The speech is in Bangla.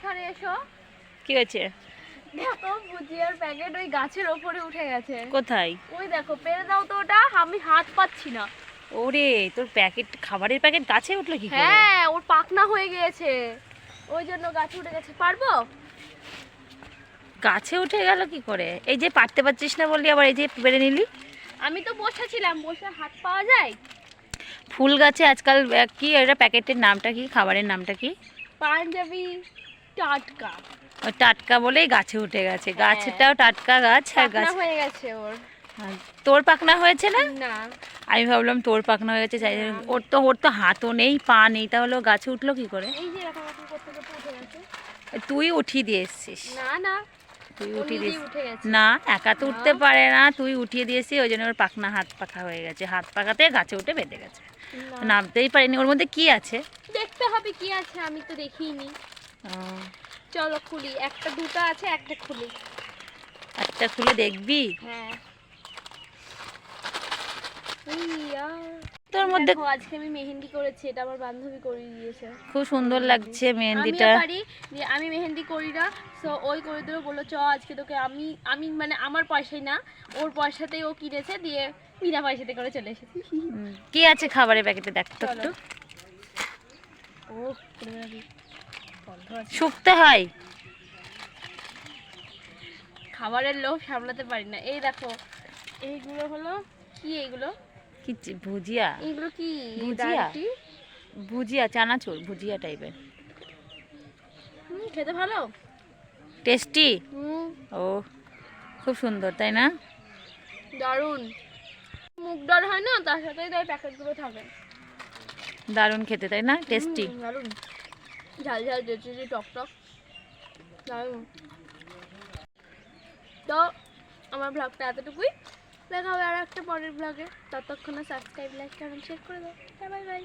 এখানে এসো। কি হয়েছে? দেখো ভুজিয়ার প্যাকেট ওই গাছের ওপরে উঠে গেছে। কোথায়? ওই দেখো, পেরে দাও তো ওটা, আমি হাত পাচ্ছি না। ওরে তোর প্যাকেট, খাবারের প্যাকেট গাছে উঠলো কি করে? হ্যাঁ, ওর পাখনা হয়ে গিয়েছে, ওই জন্য গাছে উঠে গেছে। পারবো? গাছে উঠে গেল কি করে? এই যে পারতে পারছিস না বললি, আবার এই যে পেরে নিলি। আমি তো বসেছিলাম, বসে হাত পাওয়া যায়? ফুল গাছে আজকাল কি এটা, প্যাকেটের নামটা কি, খাবারের নামটা কি? পাঞ্জাবি টাটকা। ওই টাটকা বলেই গাছে উঠে গেছে। গাছটাও টাটকা গাছ, আর পাখনা গাছ। হয়ে গেছে ওর। আর তোর পাখনা হয়েছে না? না, আমি ভাবলাম তোর পাখনা হয়ে গেছে। না। ওর তো হাতও নেই, পা নেই, তাহলে ও গাছে উঠলো কি করে? এই যে এরকম এরকম করতে করতে উঠে গেছে। তুই উঠিয়ে দিয়ে এসছিস। না না, তুই ও উঠিয়ে নিজেই দিস উঠে গেছে। না, একা তো না। উঠতে পারে না, তুই উঠিয়ে দিয়েছিস, ওই জন্য ওর পাখনা হাত পাখা হয়ে গেছে। হাত পাখাতে গাছে উঠে বেঁধে গেছে, না। নামতেই পারিনি। ওর মধ্যে কি আছে? দেখতে হবে কি আছে, আমি তো দেখিনি। ও, চলো খুলি, একটা দুটো আছে, একটা খুলি। একটা খুলে দেখবি? হ্যাঁ। ইয়া, তোর মধ্যে দেখো আজকে আমি মেহেন্দি করেছি, এটা আমার বান্ধবী করিয়ে দিয়েছে। খুব সুন্দর লাগছে মেহেন্দিটা। আমিও পারি যে আমি মেহেন্দি করি না, সো ওই করে দিল, বললো চ আজকে তোকে আমি আমি মানে আমার পয়সায় না, ওর পয়সাতেই ও কিনেছে, দিয়ে বিনা পয়সাতে করে চলে এসেছি। কি আছে খাবারের প্যাকেটে, দেখ তো একটু। ও গন্ধ আছে। শুকতে হয়। খাবারের লোভ সামলাতে পারি না। এই দেখো, এইগুলো হলো কি, এইগুলো কি ভুজিয়া? এইগুলো কি? ভুজিয়া? ডালটি। ভুজিয়া, চানাচুর ভুজিয়া টাইপের। খেতে ভালো, টেস্টি। হুম, ও, খুব সুন্দর তাই না? দারুণ। মুগ ডাল হয় না, তার সাথে তাই প্যাকেটগুলো থাকে। দারুণ খেতে তাই না? টেস্টি। দারুণ, ঝাল ঝাল চেঁচেচে টক টক, দারুণ। তো আমার ব্লগটা এতটুকুই, দেখা হবে আর একটা পরের ব্লগে। ততক্ষণে সাবস্ক্রাইব, লাইক, কমেন্ট, শেয়ার করে দাও। Bye bye.